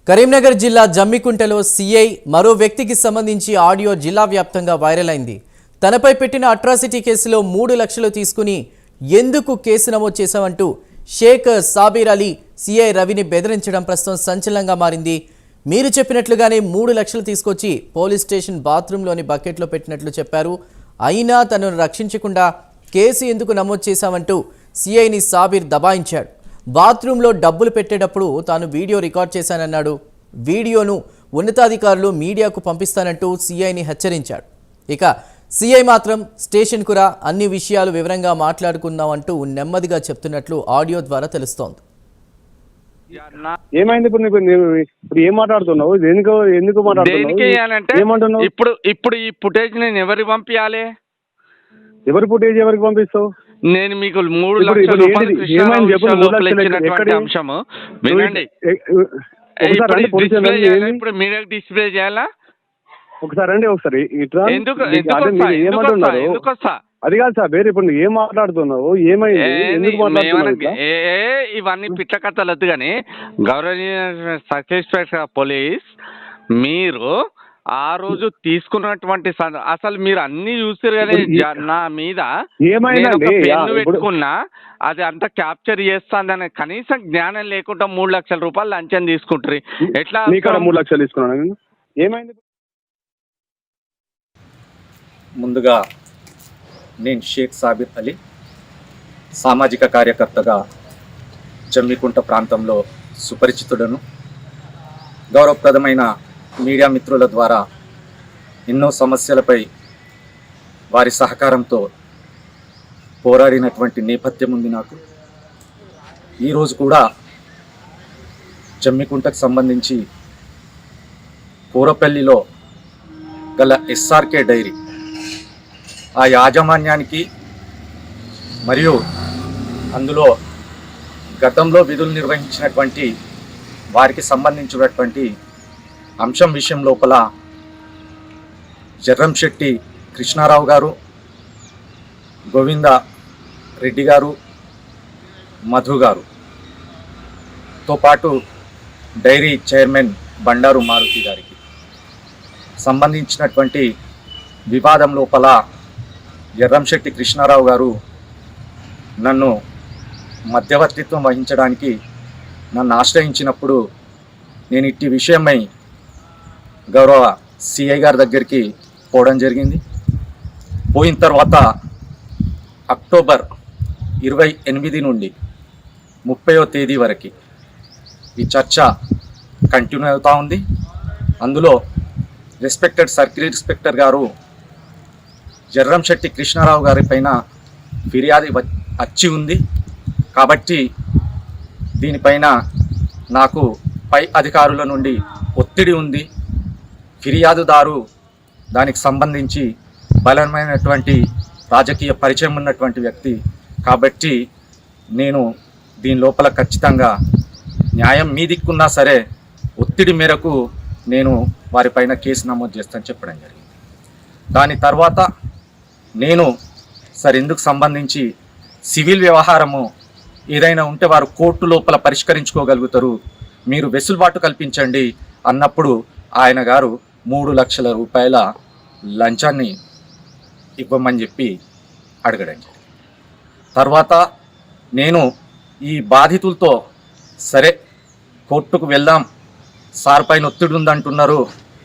కరీంనగర్ జిల్లా జమ్మికుంటలో సీఐ మరో వ్యక్తికి సంబంధించి ఆడియో జిల్లా వ్యాప్తంగా వైరల్ అయింది. తనపై పెట్టిన అట్రాసిటీ కేసులో 3 లక్షలు తీసుకుని ఎందుకు కేసు నమోదు చేశామంటూ షేక్ సాబీర్ అలీ సీఐ రవిని బెదిరించడం ప్రస్తుతం సంచలనంగా మారింది. మీరు చెప్పినట్లుగానే 3 లక్షలు తీసుకొచ్చి పోలీస్ స్టేషన్ బాత్రూంలోని బకెట్లో పెట్టినట్లు చెప్పారు. అయినా తనను రక్షించకుండా కేసు ఎందుకు నమోదు చేశామంటూ సీఐని సాబీర్ దబాయించాడు. బాత్రూంలో డబ్బులు పెట్టేటప్పుడు తాను వీడియో రికార్డ్ చేశానన్నాడు. వీడియోను ఉన్నతాధికారులు మీడియాకు పంపిస్తానంటూ సీఐని హెచ్చరించాడు. ఇక సీఐ మాత్రం స్టేషన్కు రా, అన్ని విషయాలు వివరంగా మాట్లాడుకుందామంటూ నెమ్మదిగా చెప్తున్నట్లు ఆడియో ద్వారా తెలుస్తోంది. ఏమైంది ఇప్పుడు ఏం మాట్లాడుతున్నావు? ఎందుకు మాట్లాడుతున్నావు? ఇప్పుడు ఈ ఫుటేజ్ నేను ఎవరికి పంపించాలి? ఎవరి ఫుటేజ్ ఎవరికి పంపిస్తావు? నేను మీకు 3 లక్షల రూపాయలు ఇచ్చినటువంటి అంశము వినండి. ఇప్పుడు మీడియాకి డిస్ప్లే చేయాలా? ఒకసారి అండి, ఒకసారి ఎందుకు వస్తా? అది కాదు సార్, వేరే ఇప్పుడు ఏం మాట్లాడుతున్నావు? ఏమైంది? ఎందుకు మాట్లాడుతున్నావు? ఇవన్నీ పిట్ల కథలు వద్దు కానీ గౌరవనీయ సబ్ ఇన్స్పెక్టర్ పోలీస్, మీరు ఆ రోజు తీసుకున్నటువంటి అసలు మీరు అన్ని చూసారు కానీ నా మీద పెన్ను పెట్టుకున్నా అది అంతా క్యాప్చర్ చేస్తాందని కనీసం జ్ఞానం లేకుండా 3 లక్షల రూపాయలు లంచం తీసుకుంటారు. ఎట్లా 3 లక్షలు తీసుకున్నాను? ఏమైంది? ముందుగా నేను షేక్ సాబీర్ అలీ, సామాజిక కార్యకర్తగా జమ్మికుంట ప్రాంతంలో సుపరిచితుడను. గౌరవప్రదమైన మీడియా మిత్రుల ద్వారా ఎన్నో సమస్యలపై వారి సహకారంతో పోరాడినటువంటి నేపథ్యం ఉంది నాకు. ఈరోజు కూడా జమ్మికుంటకు సంబంధించి పూరపల్లిలో గల ఎస్ఆర్కే డైరీ ఆ యాజమాన్యానికి మరియు అందులో గతంలో విధులు నిర్వహించినటువంటి వారికి సంబంధించినటువంటి అంశం విషయం లోపల జర్రంశెట్టి కృష్ణారావు గారు, గోవింద రెడ్డి గారు, మధు గారుతో పాటు డైరీ చైర్మన్ బండారు మారుతి గారికి సంబంధించినటువంటి వివాదం లోపల జర్రంశెట్టి కృష్ణారావు గారు నన్ను మధ్యవర్తిత్వం వహించడానికి నన్ను ఆశ్రయించినప్పుడు నేను ఇట్టి విషయమై గౌరవ సిఐ గారి దగ్గరికి పోవడం జరిగింది. పోయిన తర్వాత అక్టోబర్ 28 నుండి 30వ తేదీ వరకు ఈ చర్చ కంటిన్యూ అవుతూ ఉంది. అందులో రెస్పెక్టెడ్ సర్కిల్ ఇన్స్పెక్టర్ గారు జర్రంశెట్టి కృష్ణారావు గారి పైన ఫిర్యాదు వచ్చి ఉంది కాబట్టి దీనిపైన నాకు పై అధికారుల నుండి ఒత్తిడి ఉంది. ఫిర్యాదుదారు దానికి సంబంధించి బలమైనటువంటి రాజకీయ పరిచయం ఉన్నటువంటి వ్యక్తి కాబట్టి నేను దీని లోపల ఖచ్చితంగా న్యాయం మీ దిక్కున్నా సరే ఒత్తిడి మేరకు నేను వారిపైన కేసు నమోదు చేస్తానని చెప్పడం జరిగింది. దాని తర్వాత నేను ఎందుకు సంబంధించి సివిల్ వ్యవహారము ఏదైనా ఉంటే వారు కోర్టు లోపల పరిష్కరించుకోగలుగుతారు, మీరు వెసులుబాటు కల్పించండి అన్నప్పుడు ఆయన గారు 3 లక్షల రూపాయల లంచాన్ని ఇవ్వమని చెప్పి అడగడం జరిగింది. తర్వాత నేను ఈ బాధితులతో సరే కోర్టుకు వెళ్దాం, సార్ పైన ఒత్తిడి ఉందంటున్నారు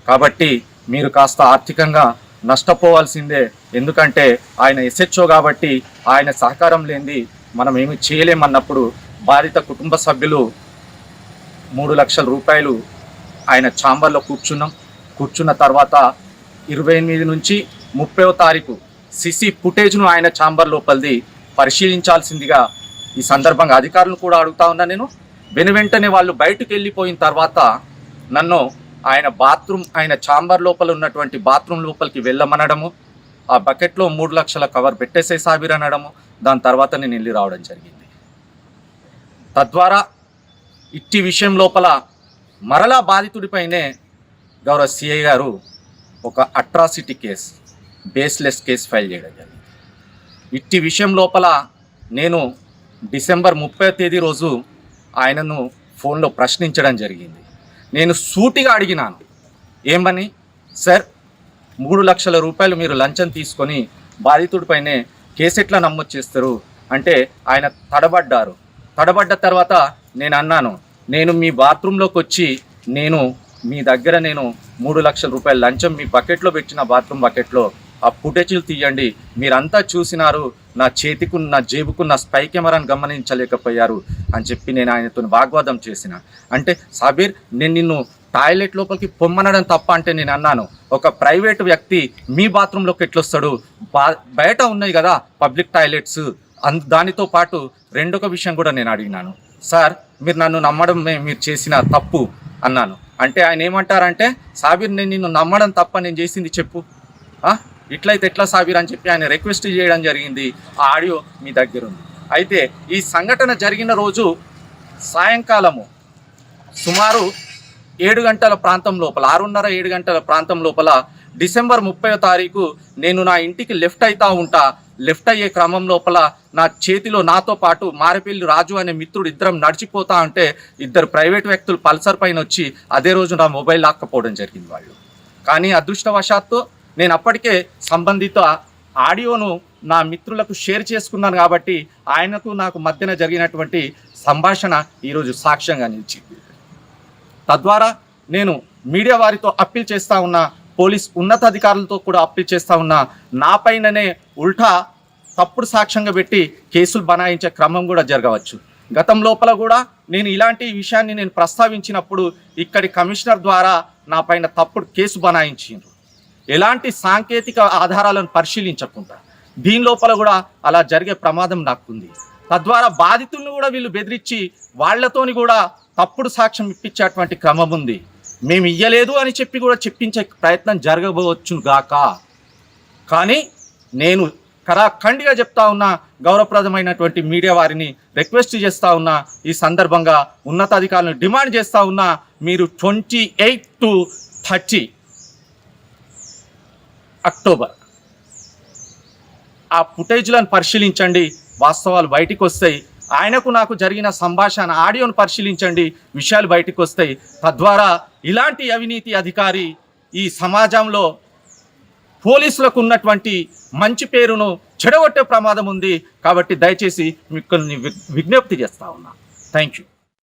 కాబట్టి మీరు కాస్త ఆర్థికంగా నష్టపోవాల్సిందే, ఎందుకంటే ఆయన ఎస్హెచ్ఓ కాబట్టి ఆయన సహకారం లేనిది మనం ఏమి చేయలేమన్నప్పుడు బాధిత కుటుంబ సభ్యులు 3 లక్షల రూపాయలు ఆయన ఛాంబర్లో కూర్చున్న తర్వాత 28 నుంచి 30వ తారీఖు సిసి ఫుటేజ్ను ఆయన ఛాంబర్ లోపలిది పరిశీలించాల్సిందిగా ఈ సందర్భంగా అధికారులను కూడా అడుగుతా ఉన్నా. నేను వెనువెంటనే వాళ్ళు బయటకు వెళ్ళిపోయిన తర్వాత నన్ను ఆయన ఛాంబర్ లోపల ఉన్నటువంటి బాత్రూమ్ లోపలికి వెళ్ళమనడము, ఆ బకెట్లో 3 లక్షల కవర్ పెట్టేసే సాబీర్ అనడము, దాని తర్వాత నేను వెళ్ళి రావడం జరిగింది. తద్వారా ఇట్టి విషయం లోపల మరలా బాధితుడిపైనే గౌరవ సిఐ గారు ఒక atrocity case, baseless case file చేయడం జరిగింది. ఇట్టి విషయం లోపల నేను డిసెంబర్ 30వ తేదీ రోజు ఆయనను ఫోన్లో ప్రశ్నించడం జరిగింది. నేను సూటిగా అడిగినాను, ఏమని? సార్, 3 లక్షల రూపాయలు మీరు లంచం తీసుకొని బాధితుడిపైనే కేసు ఎట్లా నమోదు చేస్తారు అంటే ఆయన తడబడ్డ తర్వాత నేను అన్నాను, నేను మీ బాత్రూంలోకి వచ్చి మీ దగ్గర 3 లక్షల రూపాయలు లంచం మీ బకెట్లో పెట్టిన బాత్రూమ్ బకెట్లో ఆ ఫుటేజీలు తీయండి, మీరంతా చూసినారు, నా జేబుకున్న స్పై కెమెరాను గమనించలేకపోయారు అని చెప్పి నేను ఆయనతో వాగ్వాదం చేసిన. అంటే సాబీర్, నేను నిన్ను టాయిలెట్ లోపలికి పొమ్మనడం తప్ప అంటే నేను అన్నాను, ఒక ప్రైవేట్ వ్యక్తి మీ బాత్రూంలోకి ఎట్లొస్తాడు? బయట ఉన్నాయి కదా పబ్లిక్ టాయిలెట్స్, దానితో పాటు రెండొక విషయం కూడా నేను అడిగినాను, సార్ మీరు నన్ను నమ్మడం మీరు చేసిన తప్పు అన్నాను. అంటే ఆయన ఏమంటారంటే, సాబీర్ నేను నిన్ను నమ్మడం తప్ప, నేను చేసింది చెప్పు, ఇట్లయితే ఎట్లా సాబీర్ అని చెప్పి ఆయన రిక్వెస్ట్ చేయడం జరిగింది. ఆ ఆడియో మీ దగ్గర ఉంది. అయితే ఈ సంఘటన జరిగిన రోజు సాయంకాలము సుమారు 7 గంటల ప్రాంతం లోపల, 6:30-7 గంటల ప్రాంతం లోపల, డిసెంబర్ 30వ తారీఖు నేను నా ఇంటికి లెఫ్ట్ అయ్యే క్రమం లోపల నా చేతిలో నాతో పాటు మారేపల్లి రాజు అనే మిత్రుడు ఇద్దరం నడిచిపోతా ఉంటే 2 ప్రైవేట్ వ్యక్తులు పల్సర్ పైన వచ్చి అదే రోజు నా మొబైల్ లాక్కపోవడం జరిగింది వాళ్ళు. కానీ అదృష్టవశాత్తు నేను అప్పటికే సంబంధిత ఆడియోను నా మిత్రులకు షేర్ చేసుకున్నాను కాబట్టి ఆయనకు నాకు మధ్యన జరిగినటువంటి సంభాషణ ఈరోజు సాక్ష్యంగా నిలిచింది. తద్వారా నేను మీడియా వారితో అప్పీల్ చేస్తూ ఉన్నా, పోలీస్ ఉన్నతాధికారులతో కూడా అప్పీల్ చేస్తూ ఉన్నా, నా పైననే ఉల్టా తప్పుడు సాక్ష్యంగా పెట్టి కేసులు బనాయించే క్రమం కూడా జరగవచ్చు. గతం లోపల కూడా నేను ఇలాంటి విషయాన్ని నేను ప్రస్తావించినప్పుడు ఇక్కడి కమిషనర్ ద్వారా నా పైన తప్పుడు కేసు బనాయించారు, ఎలాంటి సాంకేతిక ఆధారాలను పరిశీలించకుండా. దీని లోపల కూడా అలా జరిగే ప్రమాదం నాకుంది. తద్వారా బాధితులను కూడా వీళ్ళు బెదిరించి వాళ్ళతోని కూడా తప్పుడు సాక్ష్యం ఇప్పించేటువంటి క్రమం ఉంది. మేము ఇయ్యలేదు అని చెప్పి కూడా చెప్పించే ప్రయత్నం జరగవచ్చు గాక. కానీ నేను ఖండిగా చెప్తా ఉన్నా, గౌరవప్రదమైనటువంటి మీడియా వారిని రిక్వెస్ట్ చేస్తూ ఉన్నా, ఈ సందర్భంగా ఉన్నతాధికారులను డిమాండ్ చేస్తూ ఉన్నా, మీరు 28 to 30 అక్టోబర్ ఆ ఫుటేజ్లను పరిశీలించండి, వాస్తవాలు బయటికి వస్తాయి. ఆయనకు నాకు జరిగిన సంభాషణ ఆడియోను పరిశీలించండి, విషయాలు బయటకు వస్తాయి. తద్వారా ఇలాంటి అవినీతి అధికారి ఈ సమాజంలో పోలీసులకు ఉన్నటువంటి మంచి పేరును చెడగొట్టే ప్రమాదం ఉంది. కాబట్టి దయచేసి మీకు విజ్ఞప్తి చేస్తా ఉన్నా. Thank you.